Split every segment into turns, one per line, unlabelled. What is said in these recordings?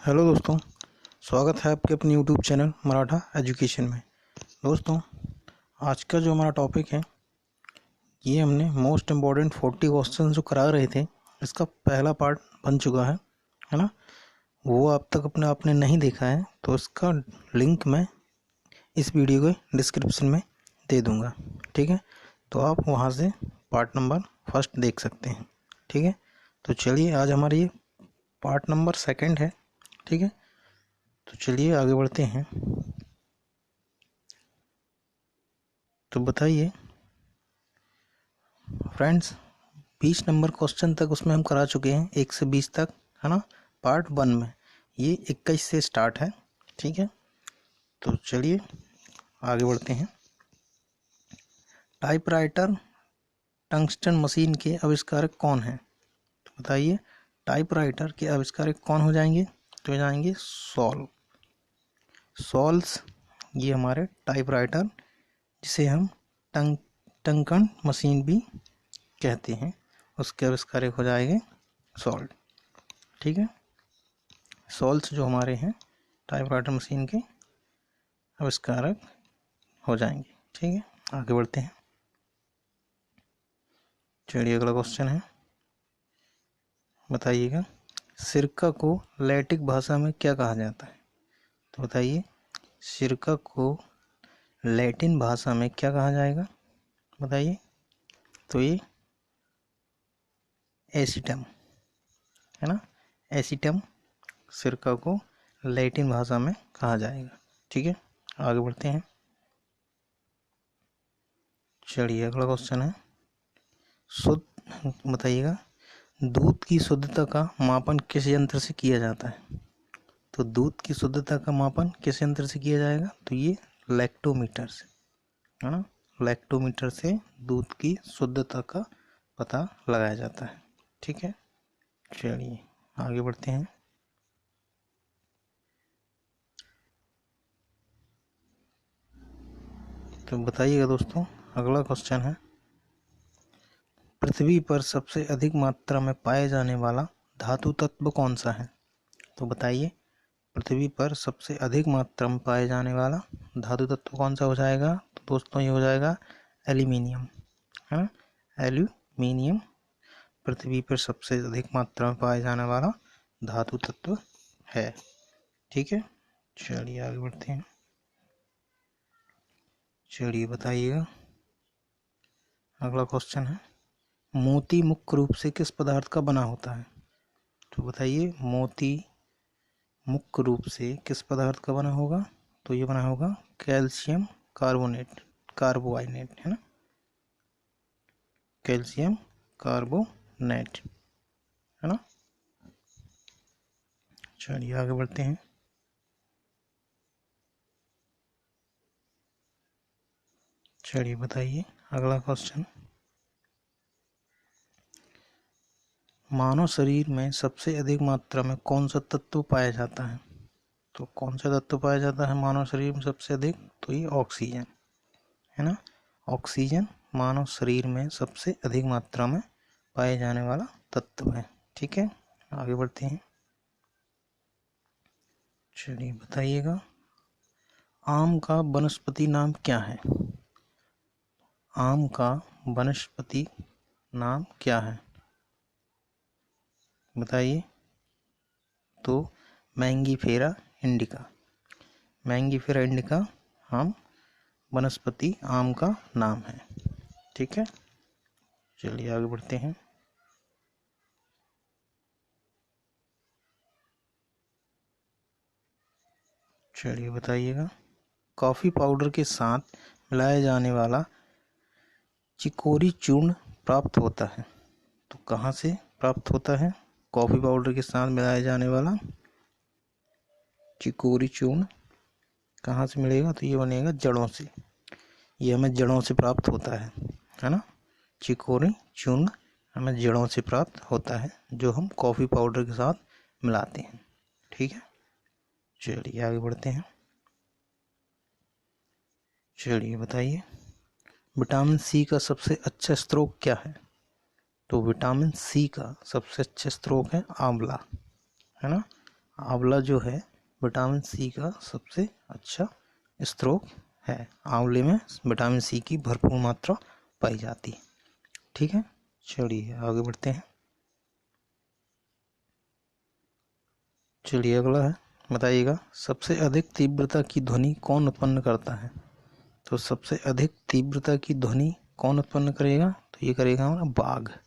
Hello दोस्तों, स्वागत है आपके अपने यूट्यूब चैनल मराठा एजुकेशन में। दोस्तों, आज का जो हमारा टॉपिक है, ये हमने मोस्ट इम्पॉर्टेंट 40 क्वेश्चन जो करा रहे थे, इसका पहला पार्ट बन चुका है ना। वो अब तक अपने आपने नहीं देखा है तो इसका लिंक मैं इस वीडियो के डिस्क्रिप्शन में दे दूँगा, ठीक है। तो आप वहाँ से पार्ट नंबर फर्स्ट देख सकते हैं, ठीक है। तो चलिए, आज हमारी ये पार्ट नंबर सेकंड है, ठीक है। तो चलिए आगे बढ़ते हैं। तो बताइए फ्रेंड्स, 20 नंबर क्वेश्चन तक उसमें हम करा चुके हैं, 1 से 20 तक, है ना। पार्ट 1 में ये 21 से स्टार्ट है, ठीक है। तो चलिए आगे बढ़ते हैं। टाइपराइटर टंगस्टन मशीन के आविष्कारक कौन हैं? तो बताइए, टाइपराइटर के आविष्कारक कौन हो जाएंगे? तो हो जाएंगे सॉल्स। ये हमारे टाइपराइटर, जिसे हम टंकन मशीन भी कहते हैं, उसके आविष्कारक हो जाएंगे सॉल्ट, ठीक है। सॉल्स जो हमारे हैं टाइपराइटर मशीन के आविष्कारक हो जाएंगे, ठीक है। आगे बढ़ते हैं। चलिए अगला क्वेश्चन है, बताइएगा, सिरका को लैटिन भाषा में क्या कहा जाता है? तो बताइए, सिरका को लैटिन भाषा में क्या कहा जाएगा? बताइए। तो ये एसिटम, है ना। एसिटम सिरका को लैटिन भाषा में कहा जाएगा, ठीक है। आगे बढ़ते हैं। चलिए अगला क्वेश्चन है, शुद्ध बताइएगा, दूध की शुद्धता का मापन किस यंत्र से किया जाता है? तो दूध की शुद्धता का मापन किस यंत्र से किया जाएगा? तो ये लैक्टोमीटर से, है ना। लैक्टोमीटर से दूध की शुद्धता का पता लगाया जाता है, ठीक है। चलिए आगे बढ़ते हैं। तो बताइएगा दोस्तों, अगला क्वेश्चन है, पृथ्वी पर सबसे अधिक मात्रा में पाए जाने वाला धातु तत्व कौन सा है? तो बताइए, पृथ्वी पर सबसे अधिक मात्रा में पाए जाने वाला धातु तत्व कौन सा हो जाएगा? तो दोस्तों ये हो जाएगा एल्यूमिनियम, है ना। एल्यूमिनियम पृथ्वी पर सबसे अधिक मात्रा में पाए जाने वाला धातु तत्व है, ठीक है। चलिए आगे बढ़ते हैं। चलिए बताइएगा, अगला क्वेश्चन है, मोती मुख्य रूप से किस पदार्थ का बना होता है? तो बताइए, मोती मुख्य रूप से किस पदार्थ का बना होगा? तो ये बना होगा कैल्शियम कार्बोनेट, है ना। कैल्शियम कार्बोनेट, है ना। चलिए आगे बढ़ते हैं। चलिए बताइए, अगला क्वेश्चन, मानव शरीर में सबसे अधिक मात्रा में कौन सा तत्व पाया जाता है? तो कौन सा तत्व पाया जाता है मानव शरीर में सबसे अधिक? तो ये ऑक्सीजन, है ना। ऑक्सीजन मानव शरीर में सबसे अधिक मात्रा में पाए जाने वाला तत्व है, ठीक है। आगे बढ़ते हैं। चलिए बताइएगा, आम का वनस्पति नाम क्या है? आम का वनस्पति नाम क्या है? बताइए। तो मैंगीफेरा इंडिका, मैंगीफेरा इंडिका आम वनस्पति आम का नाम है, ठीक है। चलिए आगे बढ़ते हैं। चलिए बताइएगा, कॉफ़ी पाउडर के साथ मिलाया जाने वाला चिकोरी चूर्ण प्राप्त होता है, तो कहाँ से प्राप्त होता है? कॉफ़ी पाउडर के साथ मिलाया जाने वाला चिकोरी चूर्ण कहाँ से मिलेगा? तो ये बनेगा जड़ों से, ये हमें जड़ों से प्राप्त होता है ना। चिकोरी चूर्ण हमें जड़ों से प्राप्त होता है, जो हम कॉफ़ी पाउडर के साथ मिलाते हैं, ठीक है। चलिए आगे बढ़ते हैं। चलिए बताइए, विटामिन सी का सबसे अच्छा स्रोत क्या है? तो विटामिन सी का सबसे अच्छा स्रोत है आंवला, है ना। आंवला जो है विटामिन सी का सबसे अच्छा स्रोत है। आंवले में विटामिन सी की भरपूर मात्रा पाई जाती है। ठीक है, चलिए आगे बढ़ते हैं। चलिए अगला है, बताइएगा सबसे अधिक तीव्रता की ध्वनि कौन उत्पन्न करता है। तो सबसे अधिक तीव्रता की ध्वनि कौन उत्पन्न करेगा, तो ये करेगा हमारा बाघ, है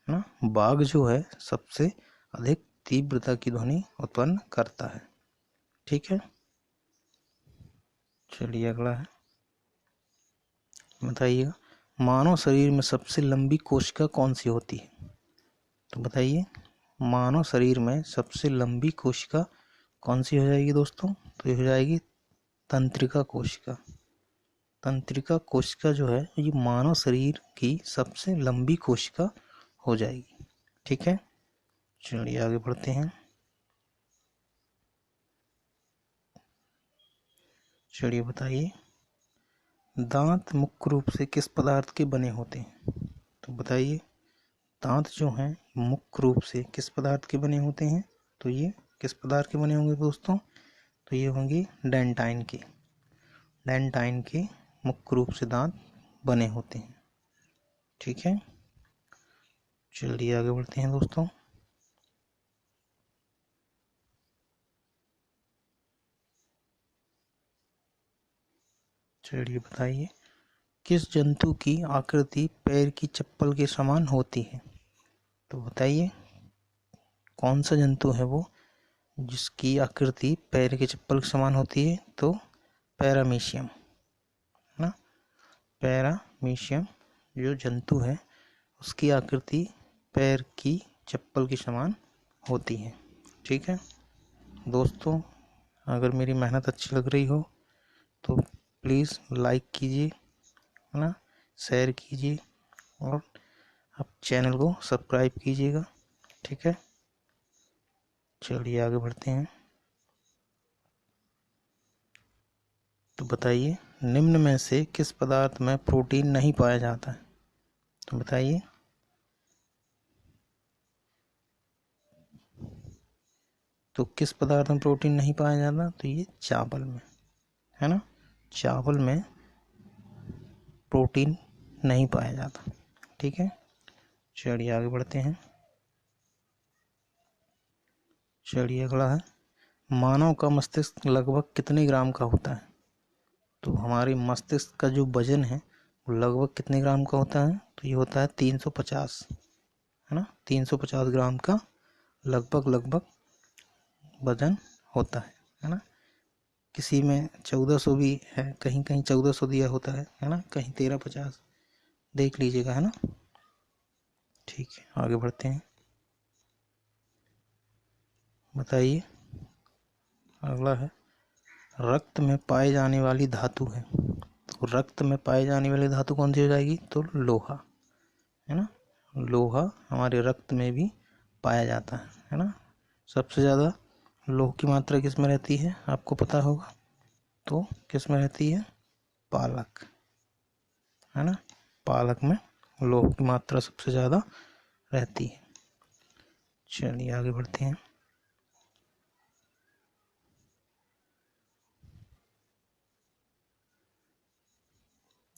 ना। बाघ जो है सबसे अधिक तीव्रता की ध्वनि उत्पन्न करता है। ठीक है, चलिए अगला है, बताइएगा मानव शरीर में सबसे लंबी कोशिका कौन सी होती है। तो बताइए मानव शरीर में सबसे लंबी कोशिका कौन सी हो जाएगी दोस्तों, तो ये हो जाएगी तंत्रिका कोशिका। तंत्रिका कोशिका जो है ये मानव शरीर की सबसे लंबी कोशिका हो जाएगी। ठीक है, चलिए आगे बढ़ते हैं। चलिए बताइए दांत मुख्य रूप से किस पदार्थ के बने होते हैं। तो बताइए दांत जो हैं मुख्य रूप से किस पदार्थ के बने होते हैं, तो ये किस पदार्थ के बने होंगे दोस्तों, तो ये होंगे डेंटाइन के। डेंटाइन के मुख्य रूप से दांत बने होते हैं। ठीक है, चलिए आगे बढ़ते हैं दोस्तों। चलिए बताइए किस जंतु की आकृति पैर की चप्पल के समान होती है। तो बताइए कौन सा जंतु है वो जिसकी आकृति पैर के चप्पल के समान होती है, तो पैरामीशियम, है ना। पैरामीशियम जो जंतु है उसकी आकृति पैर की चप्पल के समान होती है। ठीक है दोस्तों, अगर मेरी मेहनत अच्छी लग रही हो तो प्लीज़ लाइक कीजिए, है ना, शेयर कीजिए और आप चैनल को सब्सक्राइब कीजिएगा। ठीक है, चलिए आगे बढ़ते हैं। तो बताइए निम्न में से किस पदार्थ में प्रोटीन नहीं पाया जाता है। तो बताइए तो किस पदार्थ में प्रोटीन नहीं पाया जाता, तो ये चावल में, है ना। चावल में प्रोटीन नहीं पाया जाता। ठीक है, चलिए आगे बढ़ते हैं। चलिए अगला है मानव का मस्तिष्क लगभग कितने ग्राम का होता है। तो हमारे मस्तिष्क का जो वजन है वो लगभग कितने ग्राम का होता है, तो ये होता है 350, है ना। 350 ग्राम का लगभग वजन होता है ना। किसी में 1400 भी है, कहीं कहीं 1400 दिया होता है ना, कहीं 1350, देख लीजिएगा, है ना। ठीक है, आगे बढ़ते हैं। बताइए अगला है रक्त में पाए जाने वाली धातु है। तो रक्त में पाए जाने वाली धातु कौन सी हो जाएगी, तो लोहा, है ना। लोहा हमारे रक्त में भी पाया जाता है ना। सबसे ज़्यादा लोह की मात्रा किस में रहती है आपको पता होगा, तो किस में रहती है, पालक, है ना। पालक में लोह की मात्रा सबसे ज़्यादा रहती है। चलिए आगे बढ़ते हैं।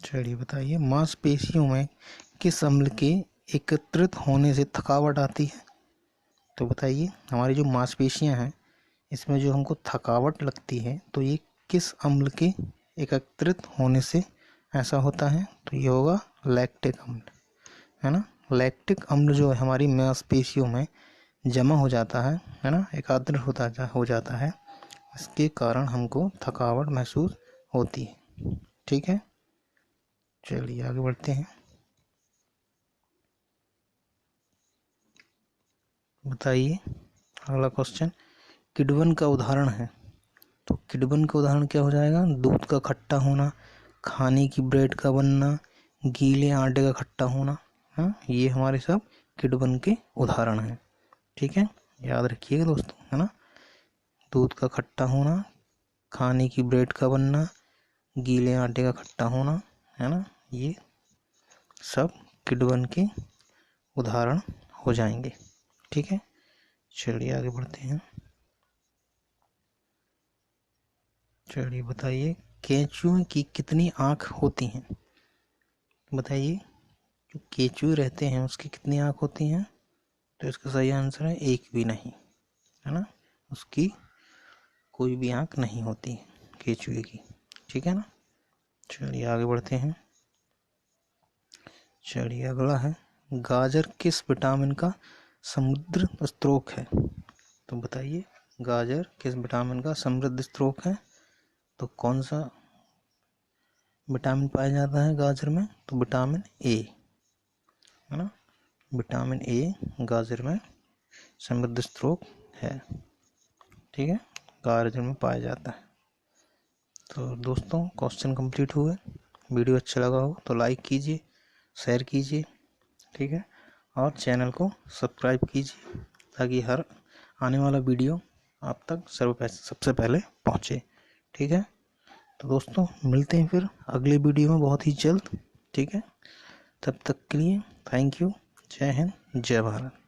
चलिए बताइए मांसपेशियों में किस अम्ल के एकत्रित होने से थकावट आती है। तो बताइए हमारी जो मांसपेशियां हैं इसमें जो हमको थकावट लगती है तो ये किस अम्ल के एकत्रित होने से ऐसा होता है, तो ये होगा लैक्टिक अम्ल, है ना। लैक्टिक अम्ल जो है हमारी मांसपेशियों में जमा हो जाता है ना, एकत्रित हो जाता है, इसके कारण हमको थकावट महसूस होती है। ठीक है, चलिए आगे बढ़ते हैं। बताइए अगला क्वेश्चन किण्वन का उदाहरण है। तो किण्वन का उदाहरण क्या हो जाएगा, दूध का खट्टा होना, खाने की ब्रेड का बनना, गीले आटे का खट्टा होना, हाँ ये हमारे सब किण्वन के उदाहरण हैं। ठीक है, याद रखिएगा दोस्तों, है ना। दूध का खट्टा होना, खाने की ब्रेड का बनना, गीले आटे का खट्टा होना, है ना, ये सब किण्वन के उदाहरण हो जाएंगे। ठीक है, चलिए आगे बढ़ते हैं। चलिए बताइए, केंचुए की कितनी आँख होती हैं? बताइए, जो केंचुए रहते हैं उसकी कितनी आँख होती हैं? तो इसका सही आंसर है एक भी नहीं, है ना। उसकी कोई भी आँख नहीं होती केंचुए की, ठीक है ना। चलिए आगे बढ़ते हैं। चलिए अगला है, गाजर किस विटामिन का समृद्ध स्रोत है? तो बताइए, गाजर किस विटामिन का समृद्ध स्रोत है? तो कौन सा विटामिन पाया जाता है गाजर में? तो विटामिन ए, है ना। विटामिन ए गाजर में समृद्ध स्रोत है, ठीक है, गाजर में पाया जाता है। तो दोस्तों क्वेश्चन कंप्लीट हुए। वीडियो अच्छा लगा हो तो लाइक कीजिए, शेयर कीजिए, ठीक है, और चैनल को सब्सक्राइब कीजिए ताकि हर आने वाला वीडियो आप तक सबसे पहले पहुँचे, ठीक है। तो दोस्तों मिलते हैं फिर अगले वीडियो में बहुत ही जल्द, ठीक है। तब तक के लिए थैंक यू। जय हिंद, जय भारत।